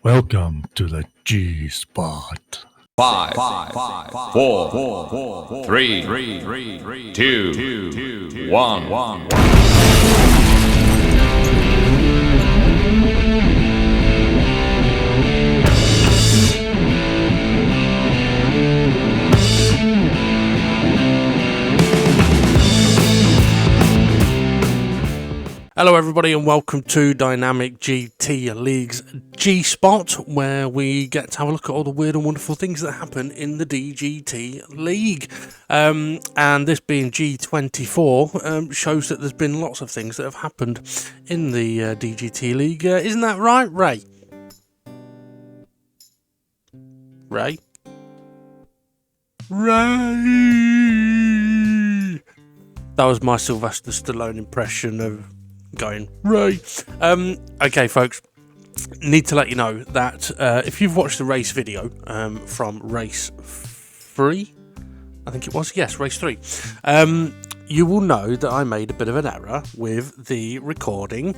Welcome to the G-Spot. Five, four, three, two, one. Hello everybody and welcome to Dynamic GT League's G-Spot, where we get to have a look at all the weird and wonderful things that happen in the DGT League. And this being G24 shows that there's been lots of things that have happened in the DGT League. Isn't that right, Ray? Ray? That was my Sylvester Stallone impression of going Ray. Okay folks, need to let you know that if you've watched the race video from race 3, I think it was, yes, race 3, you will know that I made a bit of an error with the recording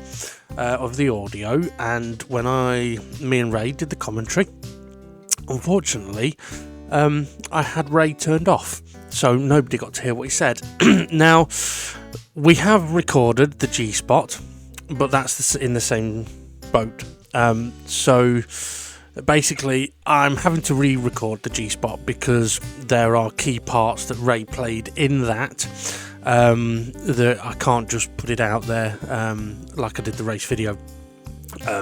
of the audio, and when me and Ray did the commentary, unfortunately I had Ray turned off, so nobody got to hear what he said. Now, we have recorded the G-Spot, but that's in the same boat. So basically, I'm having to re-record the G-Spot because there are key parts that Ray played in that I can't just put it out there like I did the race video.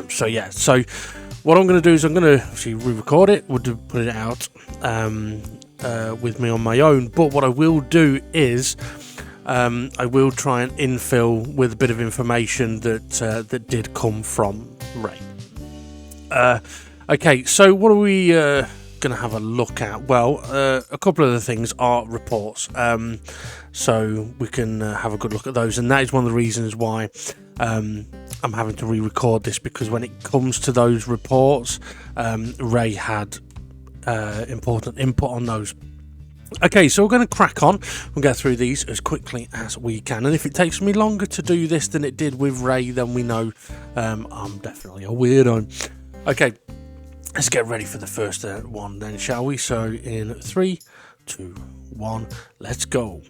So what I'm going to do is I'm going to actually re-record it. We'll put it out with me on my own. But what I will do is I will try and infill with a bit of information that did come from Ray. Okay, so what are we going to have a look at? Well, a couple of the things are reports, so we can have a good look at those, and that is one of the reasons why I'm having to re-record this, because when it comes to those reports, Ray had important input on those. Okay, so we're going to crack on. We'll get through these as quickly as we can, and if it takes me longer to do this than it did with Ray, then we know I'm definitely a weirdo. Okay, let's get ready for the first one then, shall we? So in 3, 2, 1, let's go.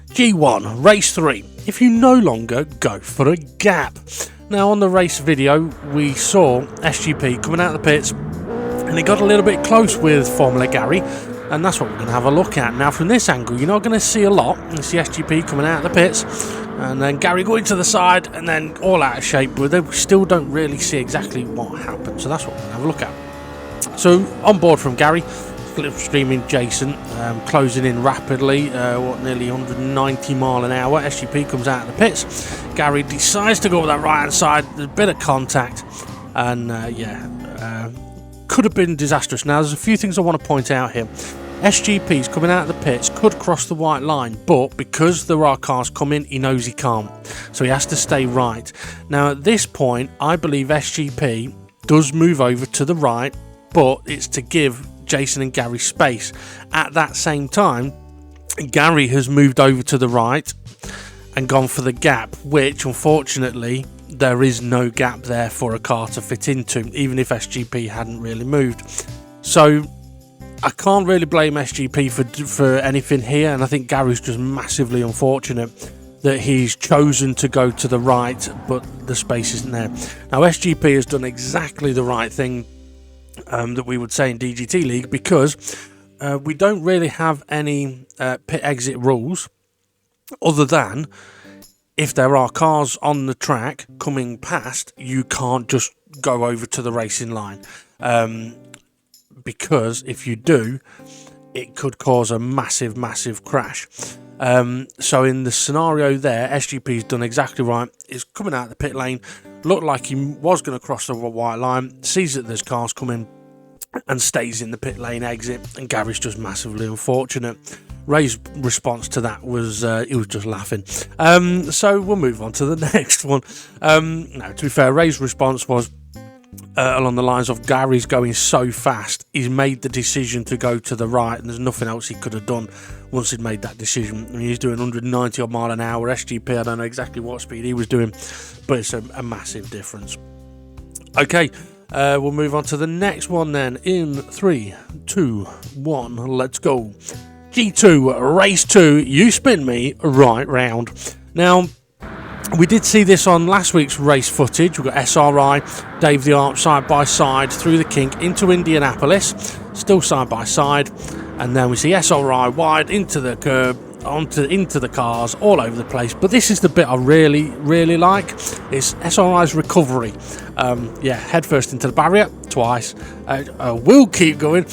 G1, race 3. If you no longer go for a gap. Now, on the race video, we saw SGP coming out of the pits, and it got a little bit close with Formula Gary, and that's what we're going to have a look at. Now, from this angle, you're not going to see a lot. You see SGP coming out of the pits, and then Gary going to the side, and then all out of shape, but they still don't really see exactly what happened, so that's what we're going to have a look at. So, on board from Gary, slipstreaming Jason, closing in rapidly, nearly 190 mile an hour. SGP comes out of the pits. Gary decides to go with that right hand side. There's a bit of contact, and could have been disastrous. Now, there's a few things I want to point out here. SGP's coming out of the pits, could cross the white line, but because there are cars coming, he knows he can't, so he has to stay right. Now, at this point, I believe SGP does move over to the right, but it's to give Jason and Gary space. At that same time, Gary has moved over to the right and gone for the gap, which unfortunately there is no gap there for a car to fit into, even if SGP hadn't really moved. So I can't really blame SGP for anything here, and I think Gary's just massively unfortunate that he's chosen to go to the right, but the space isn't there. Now, SGP has done exactly the right thing that we would say in DGT League, because we don't really have any pit exit rules, other than if there are cars on the track coming past, you can't just go over to the racing line, because if you do, it could cause a massive crash. So in the scenario there, SGP's done exactly right. He's coming out of the pit lane, looked like he was going to cross the white line, sees that there's cars coming, and stays in the pit lane exit, and Gary's just massively unfortunate. Ray's response to that was he was just laughing. So we'll move on to the next one. No, to be fair, Ray's response was along the lines of, Gary's going so fast, he's made the decision to go to the right, and there's nothing else he could have done once he'd made that decision. I mean, he's doing 190 odd mile an hour. SGP, I don't know exactly what speed he was doing, but it's a massive difference. Okay, We'll move on to the next one then. In 3, 2, 1, let's go. G2, race 2, you spin me right round. Now, we did see this on last week's race footage. We've got SRI, Dave the Arp side by side through the kink into Indianapolis, still side by side, and then we see SRI wide into the curb, into the cars, all over the place. But this is the bit I really like. It's SRI's recovery. Head first into the barrier twice. We'll keep going.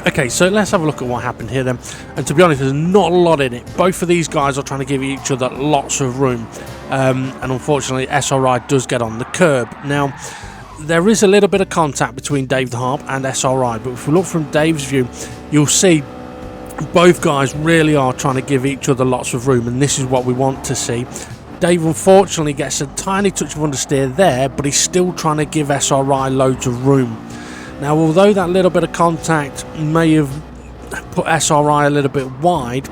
Okay, so let's have a look at what happened here then. And to be honest, there's not a lot in it. Both of these guys are trying to give each other lots of room. And unfortunately, SRI does get on the curb. Now, there is a little bit of contact between Dave the Harp and SRI. But if we look from Dave's view, you'll see both guys really are trying to give each other lots of room. And this is what we want to see. Dave unfortunately gets a tiny touch of understeer there, but he's still trying to give SRI loads of room. Now, although that little bit of contact may have put SRI a little bit wide,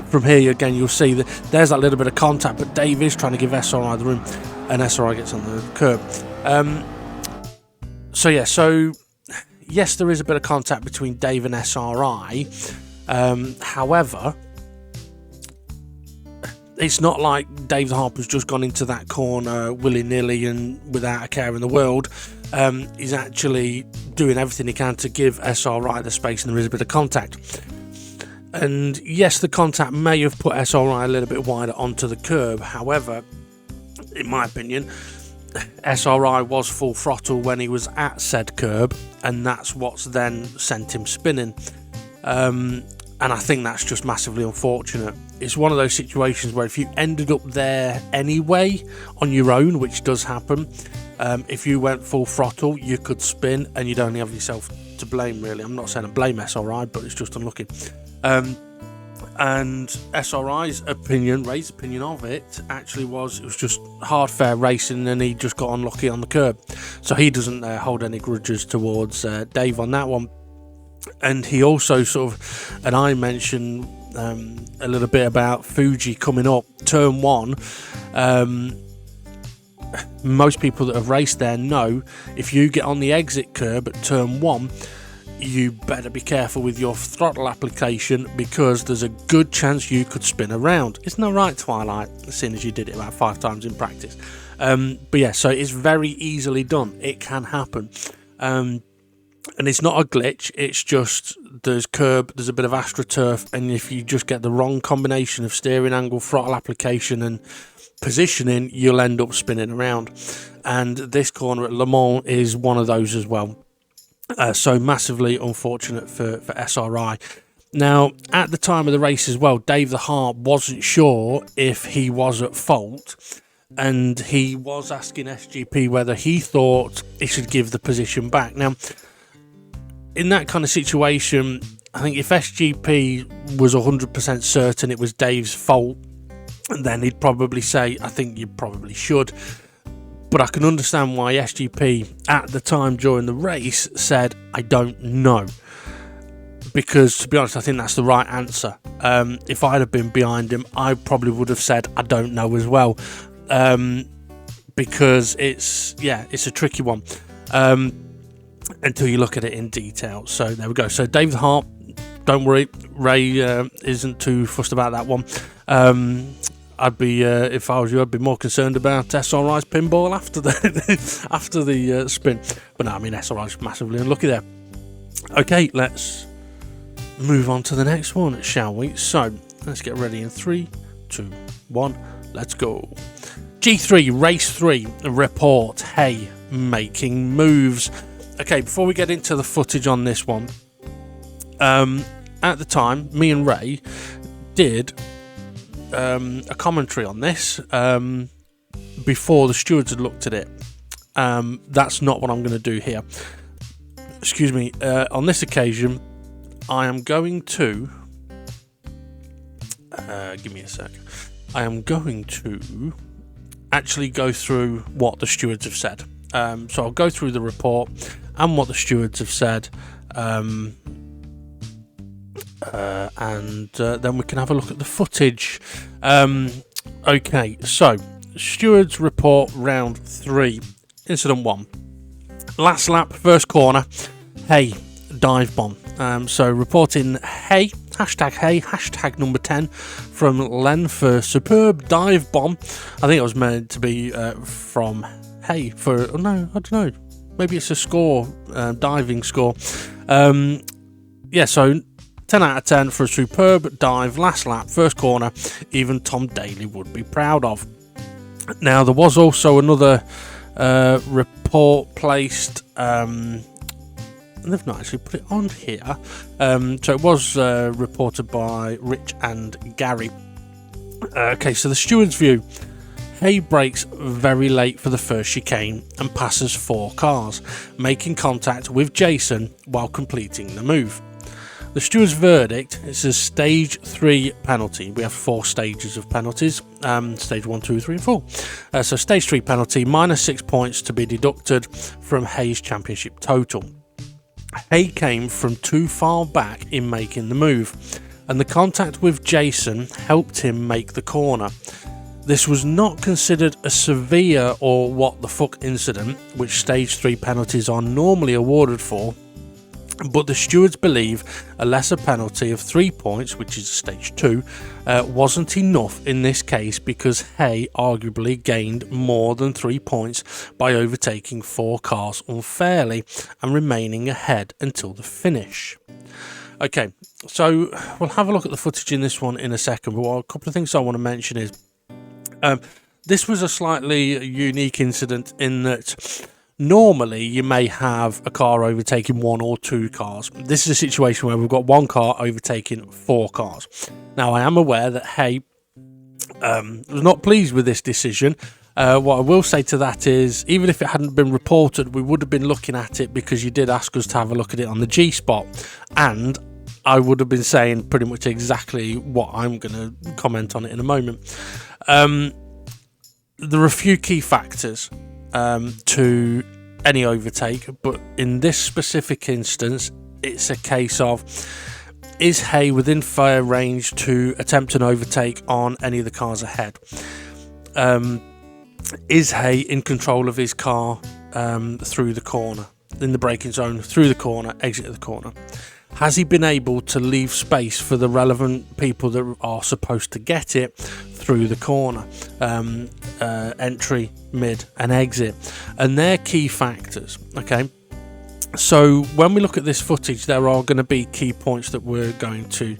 from here again you'll see that there's that little bit of contact, but Dave is trying to give SRI the room, and SRI gets on the curb. Yes, there is a bit of contact between Dave and SRI. However, it's not like Dave the Harp has just gone into that corner willy-nilly and without a care in the world. He's actually doing everything he can to give SRI the space, and there is a bit of contact. And yes, the contact may have put SRI a little bit wider onto the curb. However, in my opinion, SRI was full throttle when he was at said curb, and that's what's then sent him spinning. And I think that's just massively unfortunate. It's one of those situations where if you ended up there anyway on your own, which does happen, if you went full throttle, you could spin and you'd only have yourself to blame, really. I'm not saying I blame SRI, but it's just unlucky. And SRI's opinion, Ray's opinion of it, actually was it was just hard, fair racing, and he just got unlucky on the curb. So he doesn't hold any grudges towards Dave on that one. And he also and I mentioned a little bit about Fuji coming up, turn 1. Most people that have raced there know if you get on the exit curb at turn 1, you better be careful with your throttle application, because there's a good chance you could spin around. Isn't that right, Twilight? Seeing as you did it about 5 times in practice. But yeah, so it's very easily done. It can happen. And it's not a glitch, it's just there's a bit of AstroTurf, and if you just get the wrong combination of steering angle, throttle application and positioning, you'll end up spinning around. And this corner at Le Mans is one of those as well. So massively unfortunate for SRI. Now, at the time of the race as well, Dave the Harp wasn't sure if he was at fault, and he was asking SGP whether he thought he should give the position back. Now, in that kind of situation, I think if SGP was 100% certain it was Dave's fault, then he'd probably say, I think you probably should. But I can understand why SGP at the time during the race said, I don't know. Because, to be honest, I think that's the right answer. If I'd have been behind him, I probably would have said, I don't know as well. Because it's a tricky one. Until you look at it in detail. So there we go. So Dave the Harp, don't worry, Ray isn't too fussed about that one. I'd be, if I was you, I'd be more concerned about SRI's pinball after the spin. But no, I mean, SRI's massively unlucky there. Okay, let's move on to the next one, shall we? So let's get ready in 3, 2, 1, let's go. G3, race 3, report. Hey, making moves. Okay, before we get into the footage on this one, at the time, me and Ray did a commentary on this before the stewards had looked at it. That's not what I'm going to do here. Excuse me. On this occasion, I am going to... give me a sec. I am going to actually go through what the stewards have said. So I'll go through the report and what the stewards have said, and then we can have a look at the footage. Okay, so stewards report round 3. incident 1. Last lap, first corner, Hay, dive bomb. So reporting Hay, hashtag number 10 from Len for superb dive bomb. I think it was meant to be from Hay for, oh no, I don't know. Maybe it's a score, diving score. Yeah, so 10 out of 10 for a superb dive, last lap, first corner, even Tom Daly would be proud of. Now, there was also another report placed, and they've not actually put it on here, so it was reported by Rich and Gary. Okay, so the steward's view. Hay brakes very late for the first chicane and passes 4 cars, making contact with Jason while completing the move. The steward's verdict is a stage 3 penalty. We have 4 stages of penalties, stage 1, 2, 3 and 4. So stage 3 penalty, minus 6 points to be deducted from Hay's championship total. Hay came from too far back in making the move, and the contact with Jason helped him make the corner. This was not considered a severe or what the fuck incident, which stage 3 penalties are normally awarded for, but the stewards believe a lesser penalty of 3 points, which is stage 2, wasn't enough in this case because Hay arguably gained more than 3 points by overtaking 4 cars unfairly and remaining ahead until the finish. Okay, so we'll have a look at the footage in this one in a second, but a couple of things I want to mention is this was a slightly unique incident in that normally you may have a car overtaking 1 or 2 cars. This is a situation where we've got 1 car overtaking 4 cars. Now, I am aware that Hay was not pleased with this decision. What I will say to that is, even if it hadn't been reported, we would have been looking at it because you did ask us to have a look at it on the G-Spot, and I would have been saying pretty much exactly what I'm going to comment on it in a moment. There are a few key factors to any overtake, but in this specific instance, it's a case of, is Hay within fair range to attempt an overtake on any of the cars ahead? Is Hay in control of his car through the corner, in the braking zone, through the corner, exit of the corner? Has he been able to leave space for the relevant people that are supposed to get it through the corner, entry, mid and exit? And they're key factors, okay? So when we look at this footage, there are going to be key points that we're going to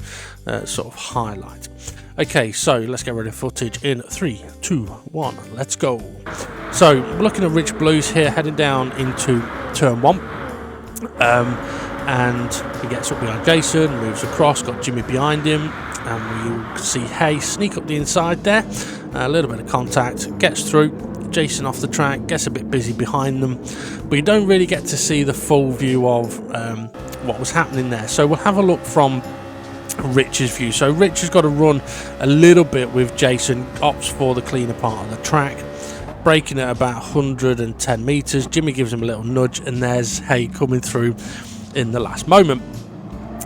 sort of highlight. Okay, so let's get rid of footage in 3, 2, 1, let's go. So we're looking at Rich Blues here, heading down into turn 1. And he gets up behind Jason, moves across, got Jimmy behind him, and we see Hay sneak up the inside there, a little bit of contact, gets through, Jason off the track, gets a bit busy behind them, but you don't really get to see the full view of what was happening there. So we'll have a look from Rich's view. So Rich has got to run a little bit with Jason, opts for the cleaner part of the track, braking at about 110 metres. Jimmy gives him a little nudge, and there's Hay coming through in the last moment,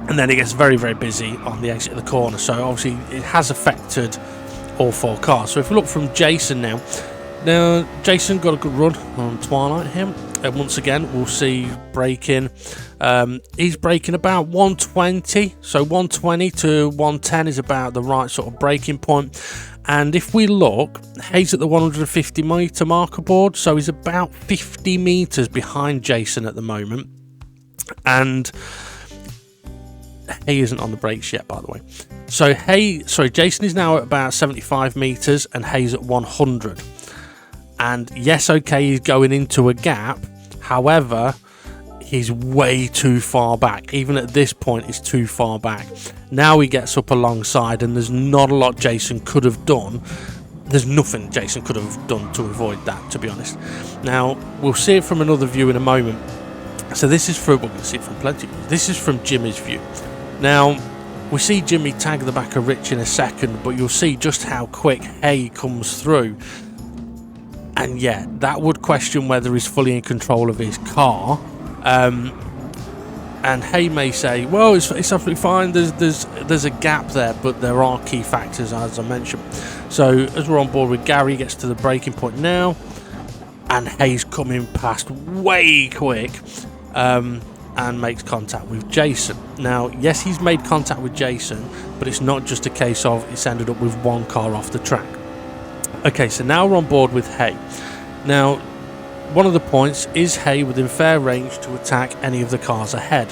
and then it gets very, very busy on the exit of the corner. So obviously it has affected all 4 cars. So if we look from Jason now Jason got a good run on Twilight here, and once again we'll see braking. He's braking about 120, so 120 to 110 is about the right sort of braking point. And if we look, Hay's at the 150 metre marker board, so he's about 50 metres behind Jason at the moment. And Hay isn't on the brakes yet, by the way. So Jason is now at about 75 metres and Hay's at 100. And yes, okay, he's going into a gap. However, he's way too far back. Even at this point, he's too far back. Now he gets up alongside, and there's not a lot Jason could have done. There's nothing Jason could have done to avoid that, to be honest. Now, we'll see it from another view in a moment. So this is from, we're going to see it from plenty. This is from Jimmy's view. Now, we see Jimmy tag the back of Rich in a second, but you'll see just how quick Hay comes through. And yeah, that would question whether he's fully in control of his car. And Hay may say, well, it's absolutely fine. There's a gap there, but there are key factors, as I mentioned. So as we're on board with Gary, gets to the braking point now. and Hay's coming past way quick, and makes contact with Jason. Now, yes, he's made contact with Jason, but it's not just a case of it's ended up with one car off the track. Okay, so now we're on board with Hay. Now, one of the points, is Hay within fair range to attack any of the cars ahead?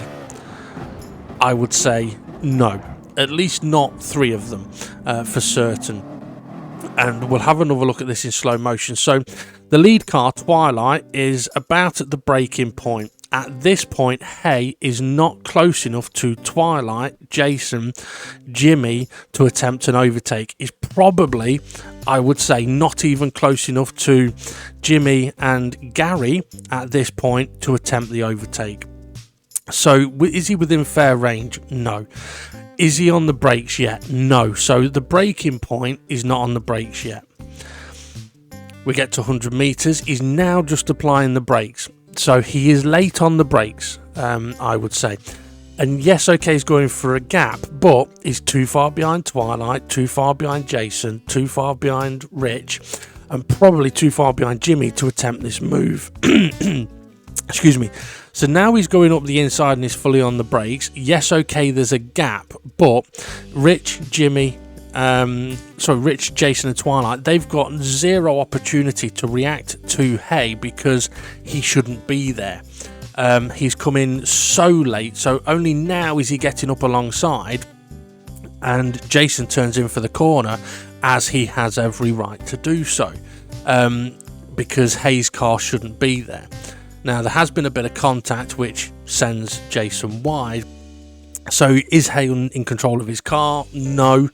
I would say no, at least not 3 of them for certain. And we'll have another look at this in slow motion. So the lead car, Twilight, is about at the braking point. At this point, Hay is not close enough to Twilight, Jason, Jimmy to attempt an overtake. Is probably, I would say, not even close enough to Jimmy and Gary at this point to attempt the overtake. So is he within fair range? No. Is he on the brakes yet? No. So the braking point is not on the brakes yet. We get to 100 meters. He's now just applying the brakes. So he is late on the brakes, I would say. And yes, okay, he's going for a gap, but he's too far behind Twilight, too far behind Jason, too far behind Rich, and probably too far behind Jimmy to attempt this move. Excuse me. So now he's going up the inside and he's fully on the brakes. Yes, okay, there's a gap, but Rich, Jason and Twilight, they've got zero opportunity to react to Hay because he shouldn't be there. He's come in so late, so only now is he getting up alongside, and Jason turns in for the corner, as he has every right to do so, because Hay's car shouldn't be there. Now, there has been a bit of contact which sends Jason wide. So is Hay in control of his car? No.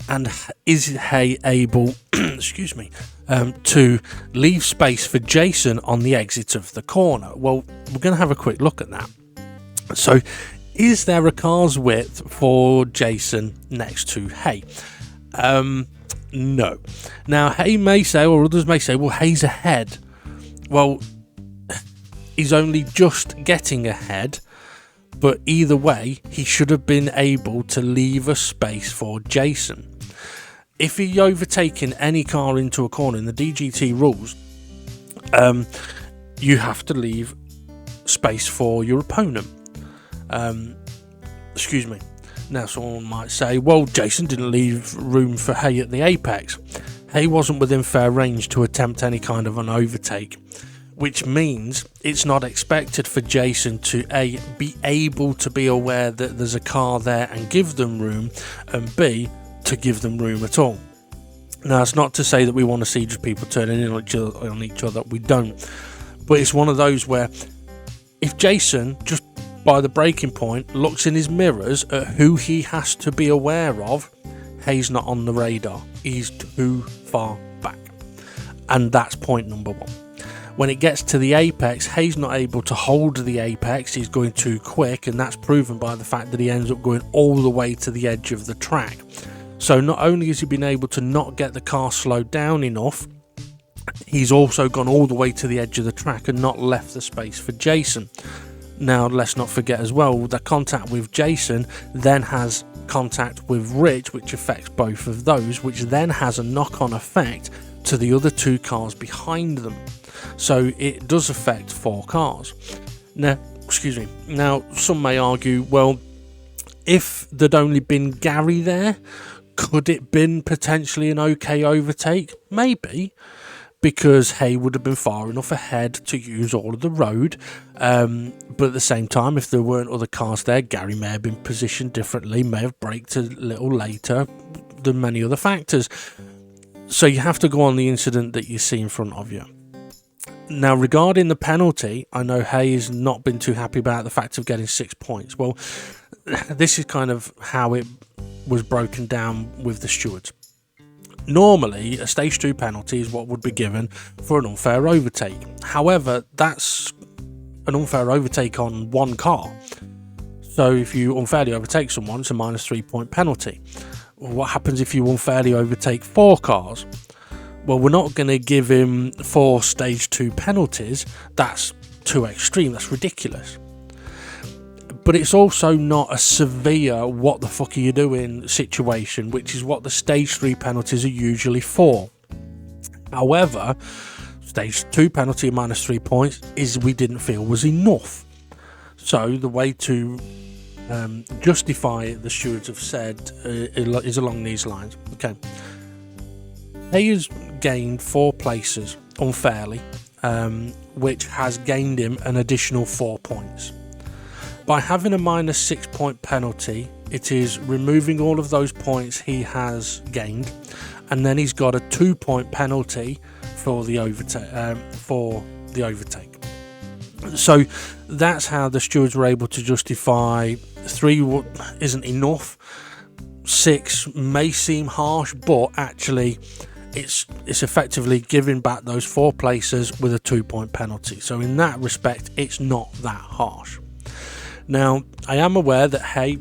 And is Hay able to leave space for Jason on the exit of the corner? Well, we're going to have a quick look at that. So is there a car's width for Jason next to Hay? No. Now, Hay may say, or others may say, well, Hay's ahead. Well, he's only just getting ahead, but either way, he should have been able to leave a space for Jason. If he overtaken any car into a corner in the DGT rules, you have to leave space for your opponent. Excuse me. Now, someone might say, well, Jason didn't leave room for Hay at the apex. Hay wasn't within fair range to attempt any kind of an overtake, which means it's not expected for Jason to A, be able to be aware that there's a car there and give them room, and B, to give them room at all. Now, it's not to say that we want to see just people turning in on each other. We don't. But it's one of those where if Jason, just by the braking point, looks in his mirrors at who he has to be aware of, Hay's not on the radar. He's too far back. And that's point number 1. When it gets to the apex, Hay's not able to hold the apex. He's going too quick, and that's proven by the fact that he ends up going all the way to the edge of the track. So not only has he been able to not get the car slowed down enough, he's also gone all the way to the edge of the track and not left the space for Jason. Now, let's not forget as well, the contact with Jason then has contact with Rich, which affects both of those, which then has a knock-on effect to the other 2 cars behind them. So it does affect 4 cars. Now, some may argue, well, if there'd only been Gary there, could it been potentially an okay overtake? Maybe, because Hay would have been far enough ahead to use all of the road. But at the same time, if there weren't other cars there, Gary may have been positioned differently, may have braked a little later than many other factors. So you have to go on the incident that you see in front of you. Now, regarding the penalty, I know Hay has not been too happy about the fact of getting 6 points. Well, this is kind of how it was broken down with the stewards. Normally, a stage 2 penalty is what would be given for an unfair overtake. However, that's an unfair overtake on 1 car. So if you unfairly overtake someone, it's a -3 point penalty. What happens if you unfairly overtake 4 cars? Well, we're not going to give him 4 stage 2 penalties. That's too extreme. That's ridiculous. But it's also not a severe what the fuck are you doing situation, which is what the stage 3 penalties are usually for. However, stage 2 penalty minus 3 points is we didn't feel was enough. So the way to justify it, the stewards have said, is along these lines. Okay, Hay has gained 4 places unfairly, which has gained him an additional 4 points. By having a minus 6 point penalty, it is removing all of those points he has gained, and then he's got a 2 point penalty for the overtake. So that's how the stewards were able to justify 3 isn't enough. 6 may seem harsh, but actually it's effectively giving back those 4 places with a 2 point penalty. So in that respect, it's not that harsh. Now, I am aware that Hay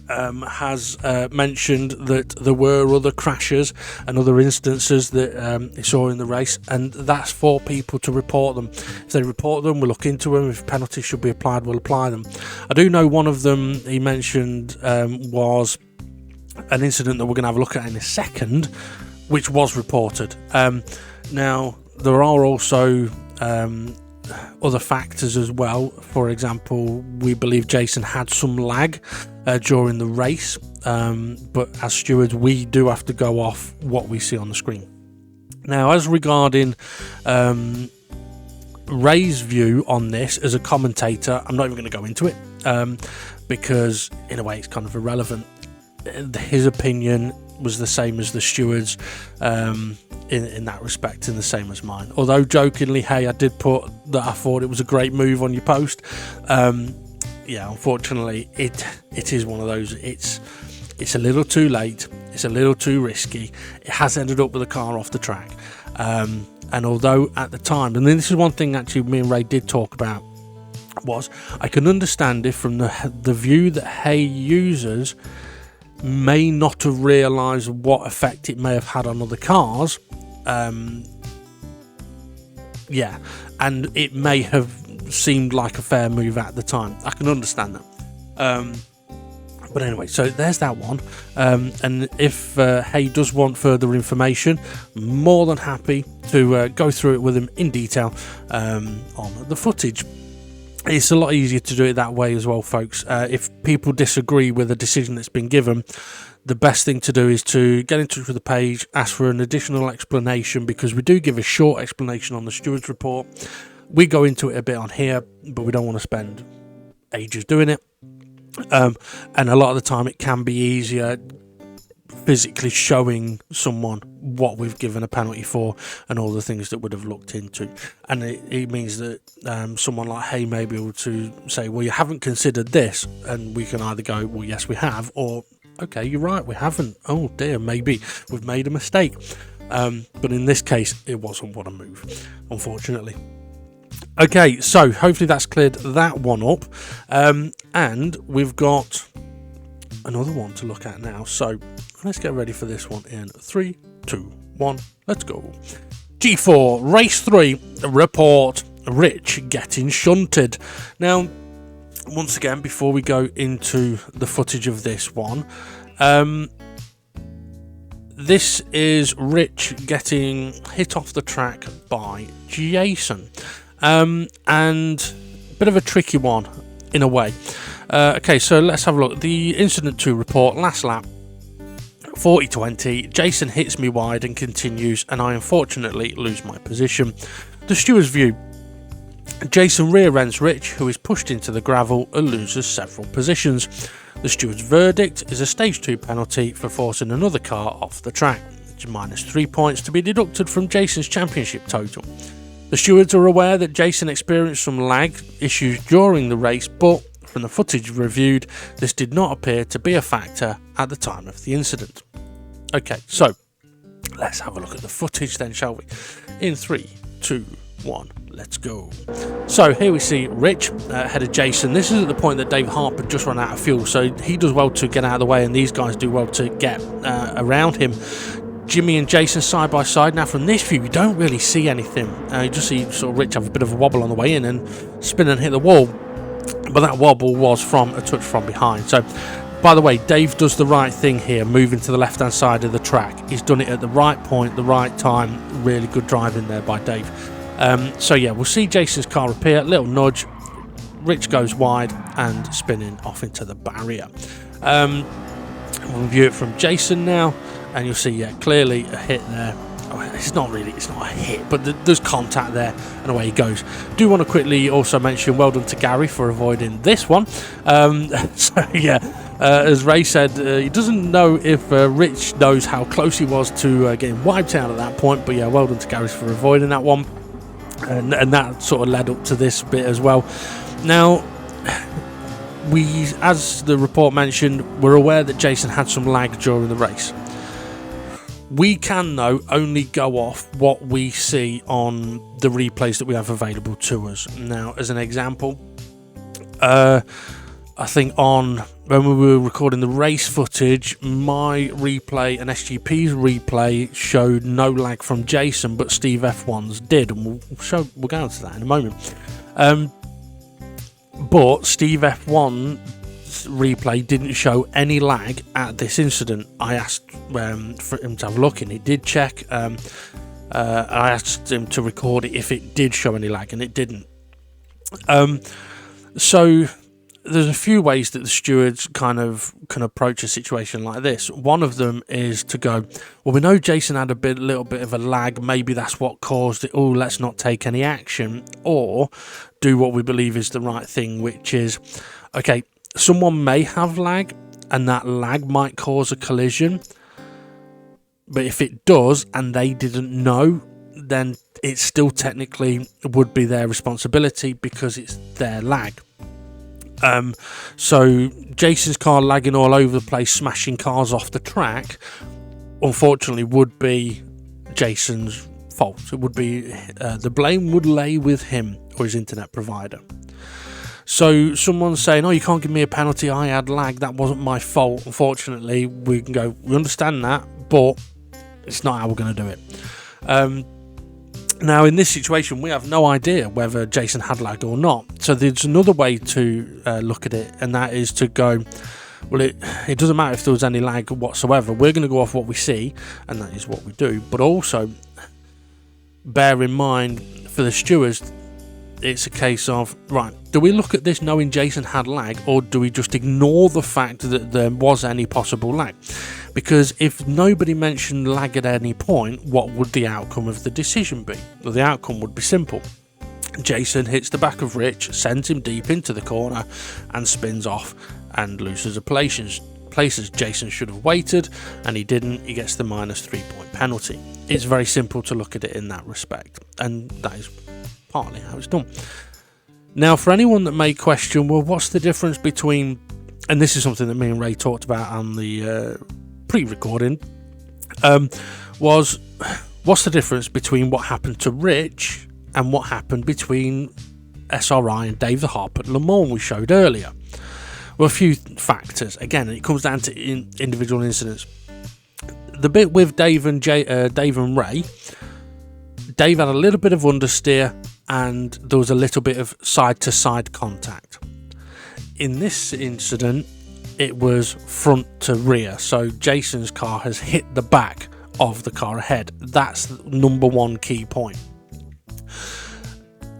has mentioned that there were other crashes and other instances that he saw in the race, and that's for people to report them. If they report them, we'll look into them. If penalties should be applied, we'll apply them. I do know one of them he mentioned was an incident that we're going to have a look at in a second, which was reported. Now, there are also other factors as well. For example, we believe Jason had some lag during the race, but as stewards we do have to go off what we see on the screen. Now, as regarding Ray's view on this as a commentator, I'm not even going to go into it because in a way it's kind of irrelevant. His opinion was the same as the stewards in that respect, and the same as mine. Although jokingly, hey, I did put that I thought it was a great move on your post. Yeah, unfortunately, it is one of those. It's a little too late. It's a little too risky. It has ended up with a car off the track. And although at the time, and then this is one thing actually me and Ray did talk about, was I can understand it from the view that Hay users may not have realised what effect it may have had on other cars. Yeah, and it may have seemed like a fair move at the time. I can understand that. But anyway, so there's that one. And if Hay does want further information, more than happy to go through it with him in detail on the footage. It's a lot easier to do it that way as well, folks. If people disagree with a decision that's been given, the best thing to do is to get in touch with the page, ask for an additional explanation, because we do give a short explanation on the stewards report. We go into it a bit on here, but we don't want to spend ages doing it. And a lot of the time it can be easier physically showing someone what we've given a penalty for and all the things that would have looked into, and it means that someone like Hay may be able to say, well, you haven't considered this, and we can either go, well, yes we have, or okay, you're right, we haven't, oh dear, maybe we've made a mistake. But in this case it wasn't what a move, unfortunately. Okay, so hopefully that's cleared that one up, and we've got another one to look at now, so let's get ready for this one in 3, 2, 1, let's go. G4 race 3 report, Rich getting shunted. Now, once again, before we go into the footage of this one, this is Rich getting hit off the track by Jason, and a bit of a tricky one in a way. Okay, so let's have a look. The incident 2 report, last lap, 40-20. Jason hits me wide and continues, and I unfortunately lose my position. The steward's view: Jason rear ends Rich, who is pushed into the gravel and loses several positions. The steward's verdict is a stage 2 penalty for forcing another car off the track, which is minus 3 points to be deducted from Jason's championship total. The stewards are aware that Jason experienced some lag issues during the race, but from the footage reviewed, this did not appear to be a factor at the time of the incident. Okay, so let's have a look at the footage then, shall we? In 3, 2, 1, let's go. So here we see Rich ahead of Jason. This is at the point that Dave Harper just run out of fuel, so he does well to get out of the way, and these guys do well to get around him. Jimmy and Jason side by side. Now from this view, you don't really see anything. You just see sort of Rich have a bit of a wobble on the way in and spin and hit the wall. But that wobble was from a touch from behind. So By the way, Dave does the right thing here, moving to the left-hand side of the track. He's done it at the right point, the right time. Really good driving there by Dave. So yeah, we'll see Jason's car appear, little nudge, Rich goes wide and spinning off into the barrier. We'll view it from Jason now, and you'll see, yeah, clearly a hit there. It's not a hit, but there's contact there, and away he goes. Do want to quickly also mention well done to Gary for avoiding this one. So yeah, as Ray said, he doesn't know if Rich knows how close he was to getting wiped out at that point, but yeah, well done to Gary for avoiding that one, and that sort of led up to this bit as well. Now, as the report mentioned, we're aware that Jason had some lag during the race. We can, though, only go off what we see on the replays that we have available to us. Now, as an example, I think when we were recording the race footage, my replay and SGP's replay showed no lag from Jason, but Steve F1's did, and we'll go into that in a moment. But Steve F1 replay didn't show any lag at this incident. I asked for him to have a look, and he did check. I asked him to record it if it did show any lag, and it didn't. So there's a few ways that the stewards kind of can approach a situation like this. One of them is to go, well, we know Jason had a little bit of a lag, maybe that's what caused it. Oh, let's not take any action, or do what we believe is the right thing, which is, okay, someone may have lag, and that lag might cause a collision, but if it does and they didn't know, then it still technically would be their responsibility because it's their lag. So Jason's car lagging all over the place, smashing cars off the track, unfortunately would be Jason's fault. It would be the blame would lay with him or his internet provider. So someone's saying, oh, you can't give me a penalty, I had lag, that wasn't my fault. Unfortunately, we can go, we understand that, but it's not how we're going to do it. Now, in this situation, we have no idea whether Jason had lag or not. So there's another way to look at it, and that is to go, well, it doesn't matter if there was any lag whatsoever. We're going to go off what we see, and that is what we do. But also, bear in mind, for the stewards, it's a case of, right, do we look at this knowing Jason had lag, or do we just ignore the fact that there was any possible lag? Because if nobody mentioned lag at any point, what would the outcome of the decision be? Well, the outcome would be simple. Jason hits the back of Rich, sends him deep into the corner, and spins off and loses a places. Jason should have waited, and he didn't. He gets the minus 3-point penalty. It's very simple to look at it in that respect, and that is partly how it's done. Now, for anyone that may question, well, what's the difference between, and this is something that me and Ray talked about on the pre-recording, was what's the difference between what happened to Rich and what happened between SRI and Dave the Hop at Le Mans we showed earlier? Well, a few factors. Again, it comes down to individual incidents. The bit with Dave and Ray, Dave had a little bit of understeer, and there was a little bit of side-to-side contact. In this incident, it was front to rear, so Jason's car has hit the back of the car ahead. That's the number one key point.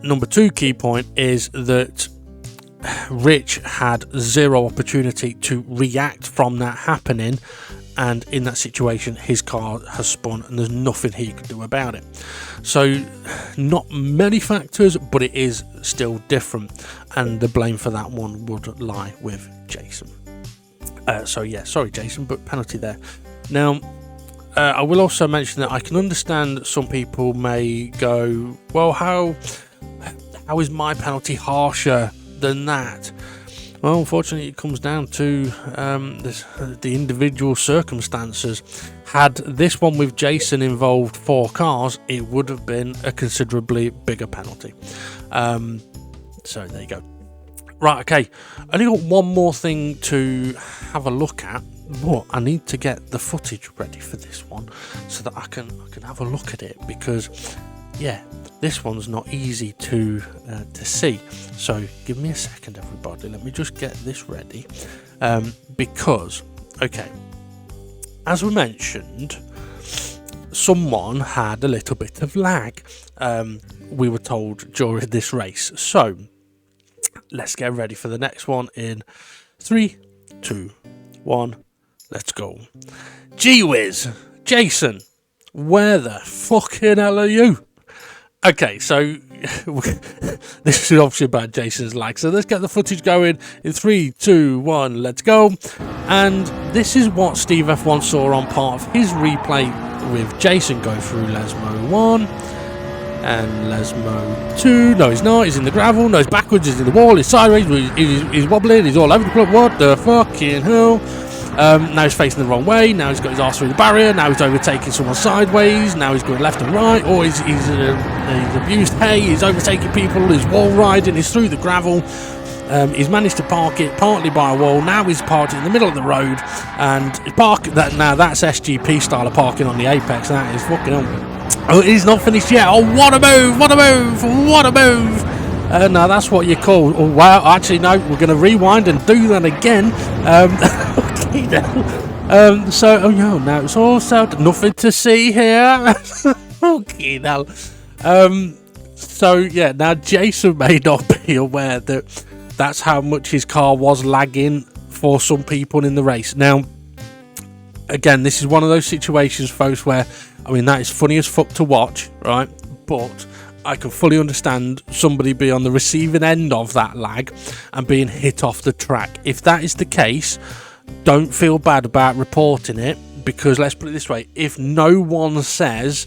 Number two key point is that Rich had zero opportunity to react from that happening, and in that situation his car has spun and there's nothing he could do about it. So not many factors, but it is still different, and the blame for that one would lie with Jason. So yeah, sorry Jason, but penalty there. Now I will also mention that I can understand that some people may go, well, how is my penalty harsher than that? Well, unfortunately, it comes down to the individual circumstances. Had this one with Jason involved 4 cars, it would have been a considerably bigger penalty. So there you go. Right, okay. Only got one more thing to have a look at, but I need to get the footage ready for this one so that I can have a look at it, because yeah, this one's not easy to see. So give me a second, everybody. Let me just get this ready. Because, okay, as we mentioned, someone had a little bit of lag. We were told during this race. So let's get ready for the next one in 3, 2, 1. Let's go. Gee whiz, Jason, where the fucking hell are you? Okay, so this is obviously about Jason's lag. So let's get the footage going in 3, 2, 1, let's go. And this is what Steve F1 saw on part of his replay with Jason going through Lesmo 1 and Lesmo 2. No, he's not. He's in the gravel. No, he's backwards. He's in the wall. He's sideways. He's wobbling. He's all over the place. What the fucking hell? Now he's facing the wrong way. Now he's got his arse through the barrier. Now he's overtaking someone sideways. Now he's going left and right. Or he's abused hay. He's overtaking people. He's wall riding. He's through the gravel. He's managed to park it partly by a wall. Now he's parked it in the middle of the road. And now that's SGP style of parking on the apex. That is fucking hell. Oh, he's not finished yet. Oh, what a move! What a move! What a move! Now that's what you call. Oh wow! Actually, no. We're going to rewind and do that again. Okay, now. So, oh no, now it's all set. Nothing to see here. Okay, now. So yeah, now Jason may not be aware that that's how much his car was lagging for some people in the race. Now, again, this is one of those situations, folks, where, I mean, that is funny as fuck to watch, right? But I can fully understand somebody be on the receiving end of that lag and being hit off the track. If that is the case, don't feel bad about reporting it, because let's put it this way, if no one says,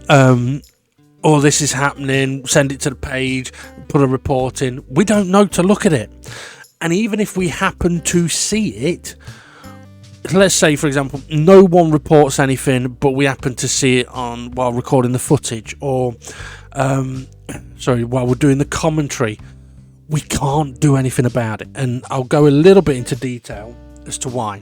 oh, this is happening, send it to the page, put a report in, we don't know to look at it. And even if we happen to see it, let's say, for example, no one reports anything, but we happen to see it on while recording the footage, or while we're doing the commentary, we can't do anything about it. And I'll go a little bit into detail as to why.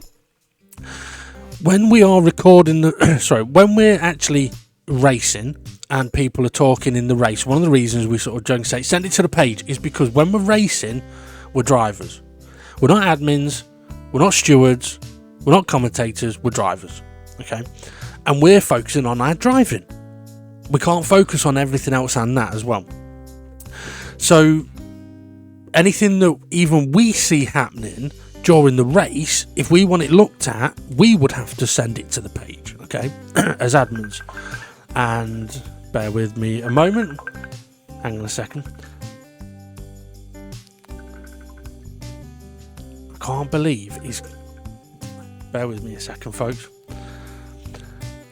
When we are recording when we're actually racing and people are talking in the race, one of the reasons we sort of joke and say send it to the page is because when we're racing, we're drivers. We're not admins, we're not stewards, we're not commentators, we're drivers, okay? And we're focusing on our driving. We can't focus on everything else and that as well. So anything that even we see happening during the race, if we want it looked at, we would have to send it to the page, okay, as admins. And bear with me a moment. Hang on a second. I can't believe he's... Bear with me a second, folks.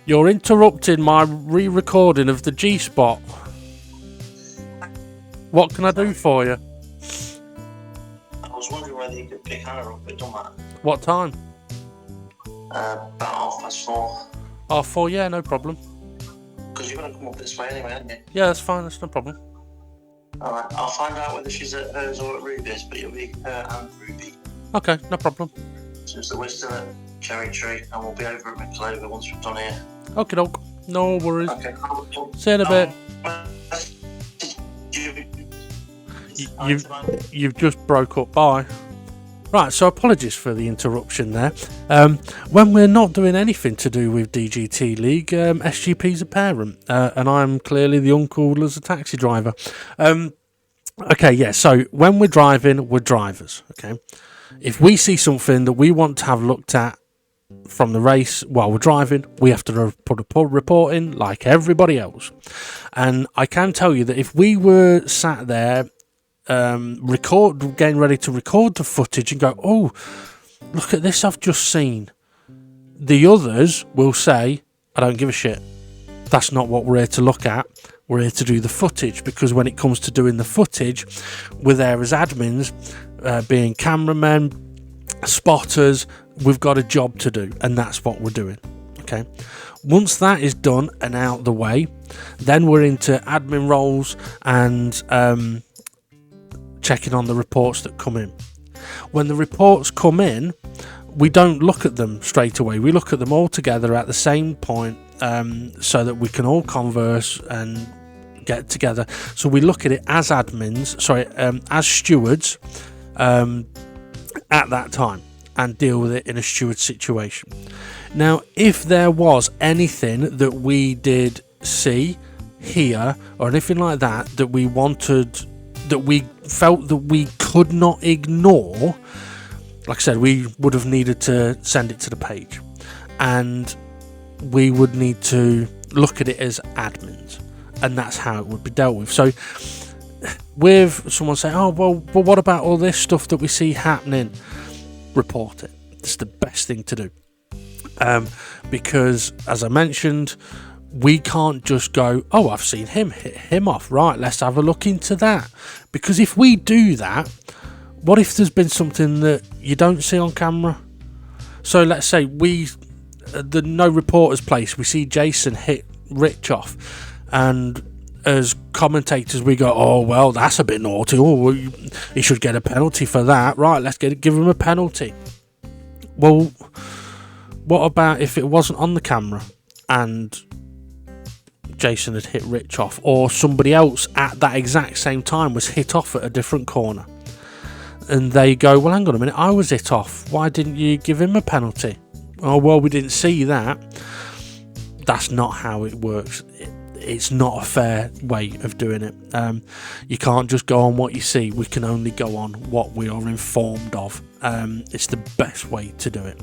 You're interrupting my re-recording of the G-Spot. What can I do for you? I was wondering whether you could pick Hannah up, but don't matter. What time? About 4:30. 4:30, yeah, no problem. Because you're going to come up this way anyway, aren't you? Yeah, that's fine, that's no problem. Alright, I'll find out whether she's at hers or at Ruby's, but it'll be her and Ruby. Okay, no problem. Since that we're still at Cherry Tree, and we'll be over at McClover once we've done here. Okie doke, no worries. Okay, See you in a bit. You've just broke up. Bye. Right, so apologies for the interruption there. When we're not doing anything to do with DGT League, SGP's a parent, and I'm clearly the uncle as a taxi driver. Okay, yeah, so when we're driving, we're drivers, okay? If we see something that we want to have looked at from the race while we're driving, we have to put a report in like everybody else. And I can tell you that if we were sat there getting ready to record the footage and go, oh, look at this I've just seen, the others will say, I don't give a shit. That's not what we're here to look at. We're here to do the footage, because when it comes to doing the footage, we're there as admins, being cameramen, spotters. We've got a job to do, and that's what we're doing. Okay. Once that is done and out the way, then we're into admin roles and checking on the reports that come in. When the reports come in, we don't look at them straight away. We look at them all together at the same point, so that we can all converse and get together. So we look at it as admins, as stewards at that time, and deal with it in a steward situation. Now, if there was anything that we did see, hear, or anything like that that we wanted, that we felt that we could not ignore, like I said, we would have needed to send it to the page, and we would need to look at it as admins, and that's how it would be dealt with. So with someone saying, oh well, but what about all this stuff that we see happening, report it. It's the best thing to do, because as I mentioned, we can't just go, oh, I've seen him hit him off, right, let's have a look into that. Because if we do that, what if there's been something that you don't see on camera? So let's say the no reporters place, we see Jason hit Rich off, and as commentators we go, oh well, that's a bit naughty, oh he should get a penalty for that, right, let's give him a penalty. Well, what about if it wasn't on the camera and Jason had hit Rich off, or somebody else at that exact same time was hit off at a different corner, and they go, well hang on a minute, I was hit off, why didn't you give him a penalty? Oh well, we didn't see that. That's not how it works. It's not a fair way of doing it. You can't just go on what you see. We can only go on what we are informed of. It's the best way to do it.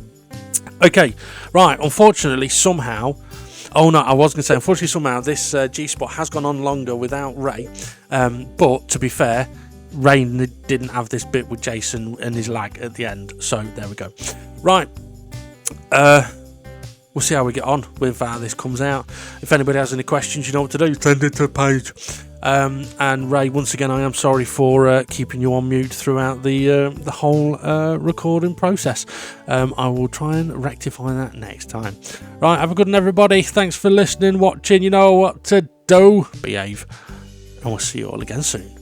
Okay, right, unfortunately somehow, somehow this G-Spot has gone on longer without Ray, but to be fair, Ray didn't have this bit with Jason and his lag at the end, so there we go. Right, we'll see how we get on with how this comes out. If anybody has any questions, you know what to do, send it to the page. And Ray, once again, I am sorry for keeping you on mute throughout the whole recording process. I will try and rectify that next time. Right, have a good one, everybody. Thanks for listening, watching. You know what to do. Behave. And we'll see you all again soon.